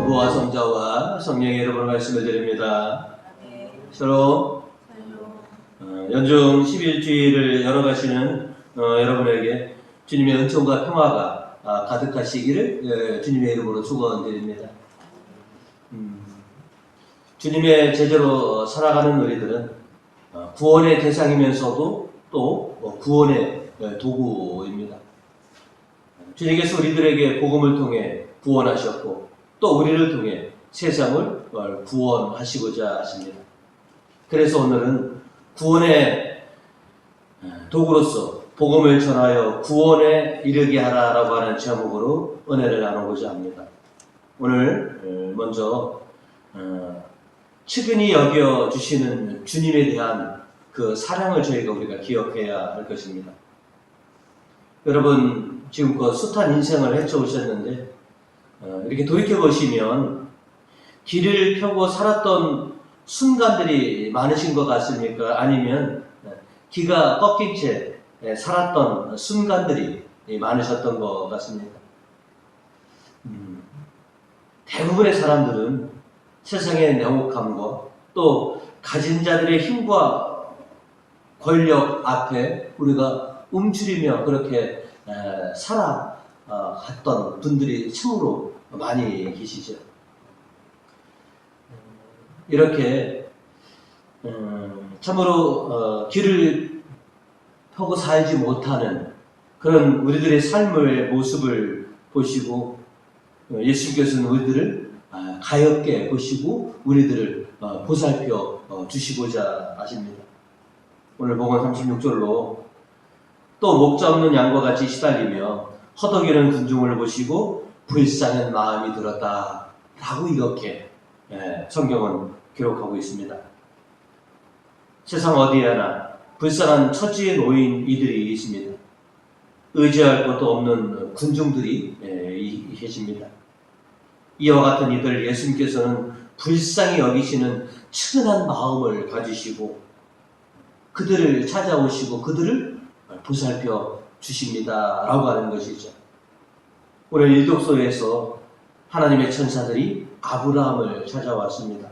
성부와 성자와 성령의 이름으로 말씀을 드립니다. 샬롬. 연중 11주일을 열어가시는 여러분에게 주님의 은총과 평화가 가득하시기를 주님의 이름으로 축원드립니다. 주님의 제자로 살아가는 우리들은 구원의 대상이면서도 또 구원의 도구입니다. 주님께서 우리들에게 복음을 통해 구원하셨고 또 우리를 통해 세상을 구원하시고자 하십니다. 그래서 오늘은 구원의 도구로서 복음을 전하여 구원에 이르게 하라라고 하는 제목으로 은혜를 나누고자 합니다. 오늘 먼저 측은히 여겨주시는 주님에 대한 그 사랑을 우리가 기억해야 할 것입니다. 여러분 지금껏 숱한 인생을 헤쳐오셨는데 이렇게 돌이켜보시면 길을 펴고 살았던 순간들이 많으신 것 같습니까? 아니면 기가 꺾인 채 살았던 순간들이 많으셨던 것 같습니까? 대부분의 사람들은 세상의 냉혹함과 또 가진 자들의 힘과 권력 앞에 우리가 움츠리며 그렇게 살아갔던 분들이 참으로 많이 계시죠. 이렇게 참으로 길을 펴고 살지 못하는 그런 우리들의 삶의 모습을 보시고 예수께서는 우리들을 가엾게 보시고 우리들을 보살펴 주시고자 하십니다. 오늘 복음 36절로 또 목자 없는 양과 같이 시달리며 허덕이는 군중을 보시고 불쌍한 마음이 들었다 라고 이렇게 성경은 기록하고 있습니다. 세상 어디에나 불쌍한 처지에 놓인 이들이 있습니다. 의지할 것도 없는 군중들이 계십니다. 이와 같은 이들 예수님께서는 불쌍히 여기시는 측은한 마음을 가지시고 그들을 찾아오시고 그들을 보살펴 주십니다 라고 하는 것이죠. 오늘 일독소에서 하나님의 천사들이 아브라함을 찾아왔습니다.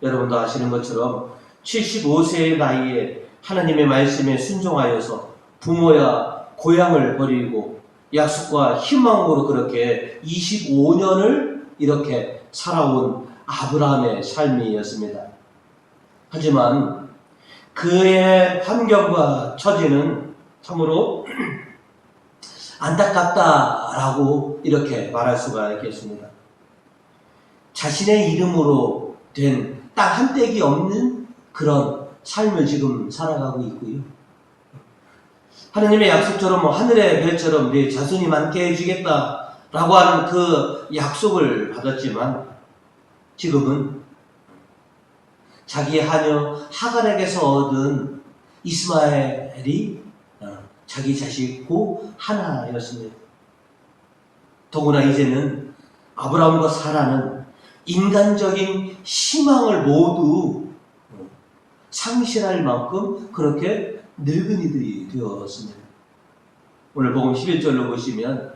여러분도 아시는 것처럼 75세의 나이에 하나님의 말씀에 순종하여서 부모야 고향을 버리고 약속과 희망으로 그렇게 25년을 이렇게 살아온 아브라함의 삶이었습니다. 하지만 그의 환경과 처지는 참으로 안타깝다라고 이렇게 말할 수가 있겠습니다. 자신의 이름으로 된 딱 한 떡이 없는 그런 삶을 지금 살아가고 있고요. 하느님의 약속처럼 하늘의 별처럼 네 자손이 많게 해주겠다라고 하는 그 약속을 받았지만 지금은 자기 하녀 하갈에게서 얻은 이스마엘이 자기 자식고 하나였습니다. 더구나 이제는 아브라함과 사라는 인간적인 희망을 모두 상실할 만큼 그렇게 늙은이들이 되었습니다. 오늘 복음 11절로 보시면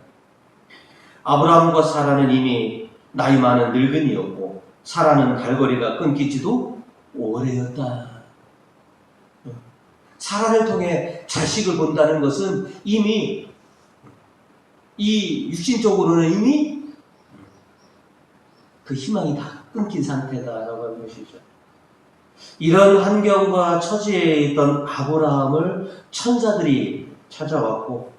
아브라함과 사라는 이미 나이 많은 늙은이였고 사라는 갈고리가 끊기지도 오래였다. 사라를 통해 자식을 본다는 것은 이미 이 육신적으로는 이미 그 희망이 다 끊긴 상태다라고 하는 것이죠. 이런 환경과 처지에 있던 아브라함을 천사들이 찾아왔고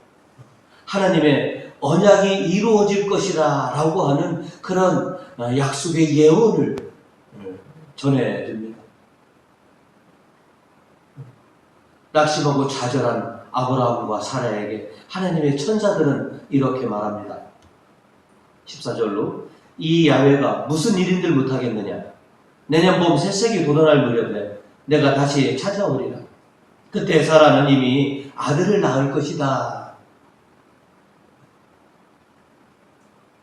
하나님의 언약이 이루어질 것이다 라고 하는 그런 약속의 예언을 전해줍니다. 낙심하고 좌절한 아브라함과 사라에게 하나님의 천사들은 이렇게 말합니다. 14절로 이 야훼가 무슨 일인들 못하겠느냐. 내년 봄 새싹이 돋아날 무렵에 내가 다시 찾아오리라. 그때 사라는 이미 아들을 낳을 것이다.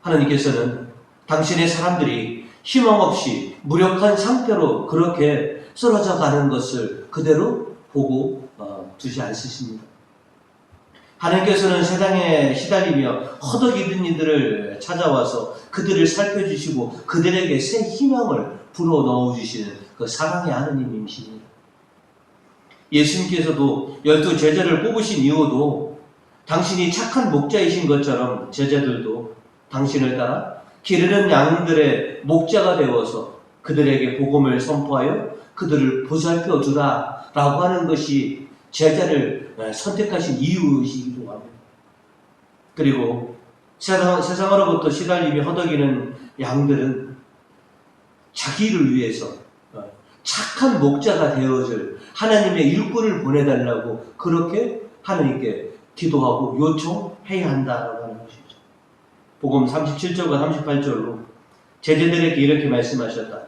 하나님께서는 당신의 사람들이 희망 없이 무력한 상태로 그렇게 쓰러져 가는 것을 그대로 보고 두지 않으십니다. 하나님께서는 세상에 시달리며 허덕이던 이들을 찾아와서 그들을 살펴주시고 그들에게 새 희망을 불어넣어주시는 그 사랑의 하느님이십니다. 예수님께서도 12 제자를 뽑으신 이유도 당신이 착한 목자이신 것처럼 제자들도 당신을 따라 기르는 양들의 목자가 되어서 그들에게 복음을 선포하여 그들을 보살펴 주라 라고 하는 것이 제자를 선택하신 이유이기도 합니다. 그리고 세상으로부터 시달리며 허덕이는 양들은 자기를 위해서 착한 목자가 되어줄 하나님의 일꾼을 보내달라고 그렇게 하나님께 기도하고 요청해야 한다라고 하는 것이죠. 복음 37절과 38절로 제자들에게 이렇게 말씀하셨다.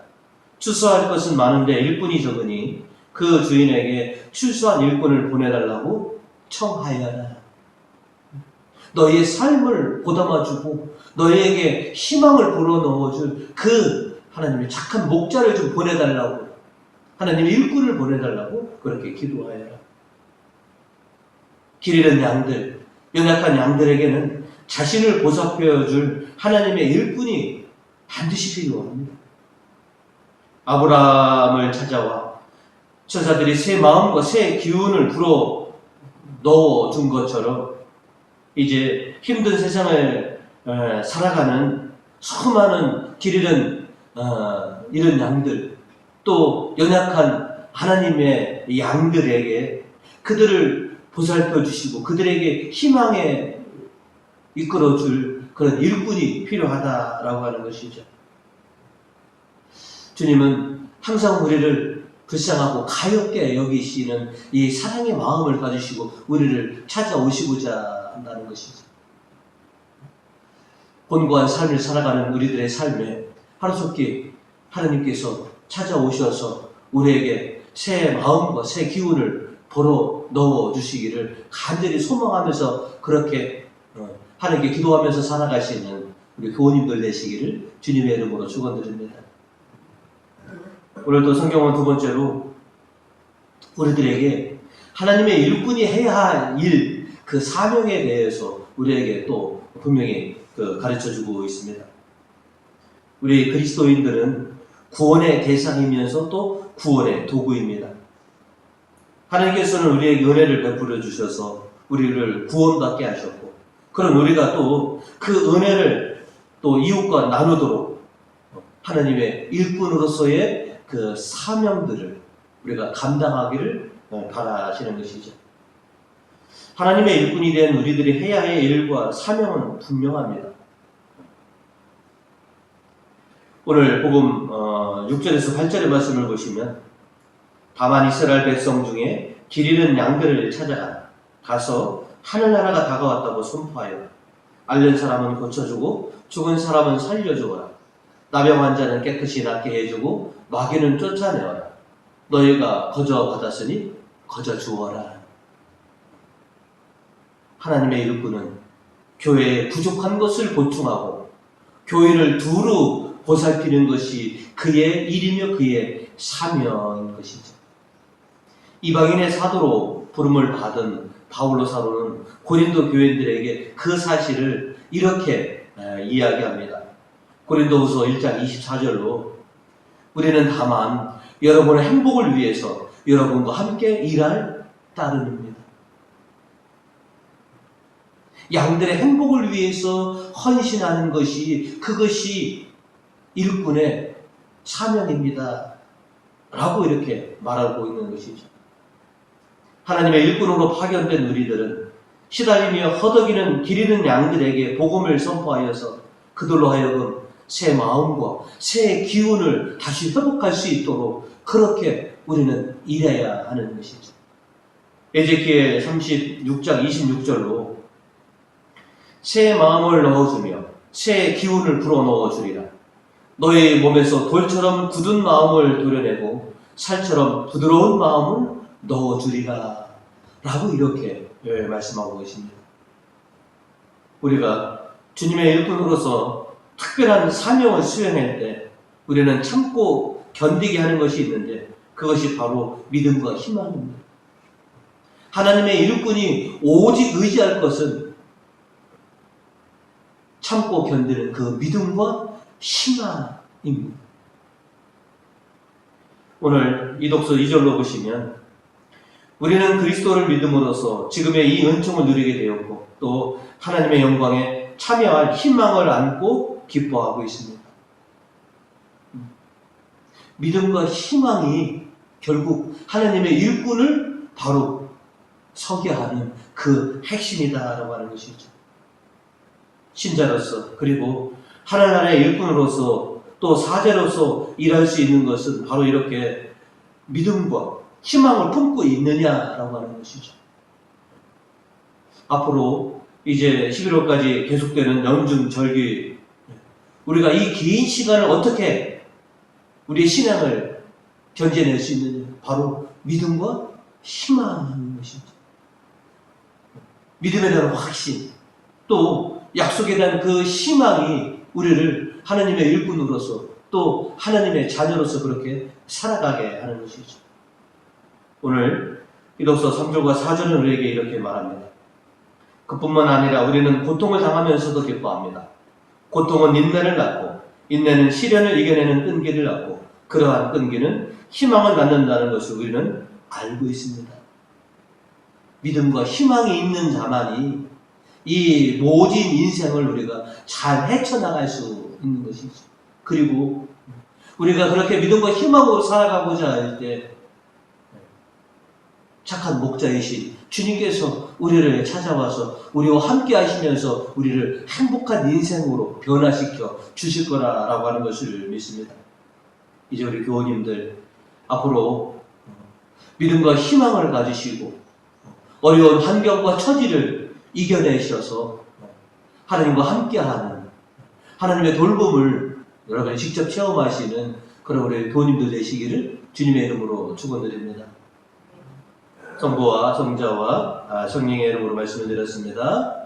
추수할 것은 많은데 일꾼이 적으니 그 주인에게 추수한 일꾼을 보내달라고 청하여라. 너희의 삶을 보담아주고 너희에게 희망을 불어넣어줄 그 하나님의 착한 목자를 좀 보내달라고, 하나님의 일꾼을 보내달라고 그렇게 기도하여라. 길 잃은 양들, 연약한 양들에게는 자신을 보살펴줄 하나님의 일꾼이 반드시 필요합니다. 아브라함을 찾아와 천사들이 새 마음과 새 기운을 불어 넣어준 것처럼 이제 힘든 세상을 살아가는 수많은 길 잃은 이런 양들, 또 연약한 하나님의 양들에게 그들을 보살펴 주시고 그들에게 희망에 이끌어줄 그런 일꾼이 필요하다라고 하는 것이죠. 주님은 항상 우리를 불쌍하고 가엾게 여기시는 이 사랑의 마음을 가지시고 우리를 찾아오시고자 한다는 것이죠. 곤고한 삶을 살아가는 우리들의 삶에 하루속히 하나님께서 찾아오셔서 우리에게 새 마음과 새 기운을 불어 넣어 주시기를 간절히 소망하면서 그렇게 하나님께 기도하면서 살아가시는 우리 교우님들 되시기를 주님의 이름으로 축원드립니다. 오늘도 성경은 두 번째로 우리들에게 하나님의 일꾼이 해야 할 일, 그 사명에 대해서 우리에게 또 분명히 가르쳐주고 있습니다. 우리 그리스도인들은 구원의 대상이면서 또 구원의 도구입니다. 하나님께서는 우리에게 은혜를 베풀어 주셔서 우리를 구원받게 하셨고, 그럼 우리가 또 그 은혜를 또 이웃과 나누도록 하나님의 일꾼으로서의 그 사명들을 우리가 감당하기를 바라시는 것이죠. 하나님의 일꾼이 된 우리들이 해야 할 일과 사명은 분명합니다. 오늘 복음 6절에서 8절의 말씀을 보시면 다만 이스라엘 백성 중에 길 잃은 양들을 가서 하늘나라가 다가왔다고 선포하여 앓는 사람은 고쳐주고 죽은 사람은 살려주어라. 나병 환자는 깨끗이 낫게 해주고 마귀는 쫓아내어라. 너희가 거저 받았으니 거저 주어라. 하나님의 일꾼은 교회에 부족한 것을 보충하고 교회를 두루 보살피는 것이 그의 일이며 그의 사명인 것이죠. 이방인의 사도로 부름을 받은 바울로 사도는 고린도 교인들에게 그 사실을 이렇게 이야기합니다. 고린도후서 1장 24절로 우리는 다만 여러분의 행복을 위해서 여러분과 함께 일할 따름입니다. 양들의 행복을 위해서 헌신하는 것이 그것이 일꾼의 사명입니다. 라고 이렇게 말하고 있는 것이죠. 하나님의 일꾼으로 파견된 우리들은 시달리며 허덕이는 길 잃은 양들에게 복음을 선포하여서 그들로 하여금 새 마음과 새 기운을 다시 회복할 수 있도록 그렇게 우리는 일해야 하는 것이죠. 에제키엘 36장 26절로 새 마음을 넣어주며 새 기운을 불어넣어 주리라. 너희 몸에서 돌처럼 굳은 마음을 도려내고 살처럼 부드러운 마음을 넣어주리라. 라고 이렇게 말씀하고 계십니다. 우리가 주님의 일꾼으로서 특별한 사명을 수행할 때 우리는 참고 견디게 하는 것이 있는데 그것이 바로 믿음과 희망입니다. 하나님의 일꾼이 오직 의지할 것은 참고 견디는 그 믿음과 희망입니다. 오늘 이 독서 2절로 보시면 우리는 그리스도를 믿음으로써 지금의 이 은총을 누리게 되었고 또 하나님의 영광에 참여할 희망을 안고 기뻐하고 있습니다. 믿음과 희망이 결국 하나님의 일꾼을 바로 서게 하는 그 핵심이다라고 하는 것이죠. 신자로서 그리고 하나님의 일꾼으로서 또 사제로서 일할 수 있는 것은 바로 이렇게 믿음과 희망을 품고 있느냐라고 하는 것이죠. 앞으로 이제 11월까지 계속되는 연중절기, 우리가 이 긴 시간을 어떻게 우리의 신앙을 견뎌낼 수 있느냐, 바로 믿음과 희망인 것이죠. 믿음에 대한 확신, 또 약속에 대한 그 희망이 우리를 하나님의 일꾼으로서 또 하나님의 자녀로서 그렇게 살아가게 하는 것이죠. 오늘 이독서 3절과 4절은 우리에게 이렇게 말합니다. 그뿐만 아니라 우리는 고통을 당하면서도 기뻐합니다. 고통은 인내를 낳고 인내는 시련을 이겨내는 끈기를 낳고 그러한 끈기는 희망을 낳는다는 것을 우리는 알고 있습니다. 믿음과 희망이 있는 자만이 이 모진 인생을 우리가 잘 헤쳐나갈 수 있는 것이죠. 그리고 우리가 그렇게 믿음과 희망으로 살아가고자 할 때 착한 목자이신 주님께서 우리를 찾아와서 우리와 함께 하시면서 우리를 행복한 인생으로 변화시켜 주실 거라고 하는 것을 믿습니다. 이제 우리 교우님들 앞으로 믿음과 희망을 가지시고 어려운 환경과 처지를 이겨내셔서 하나님과 함께하는 하나님의 돌봄을 여러분이 직접 체험하시는 그런 우리 교우님들 되시기를 주님의 이름으로 축원드립니다. 성부와 성자와 성령의 이름으로 말씀을 드렸습니다.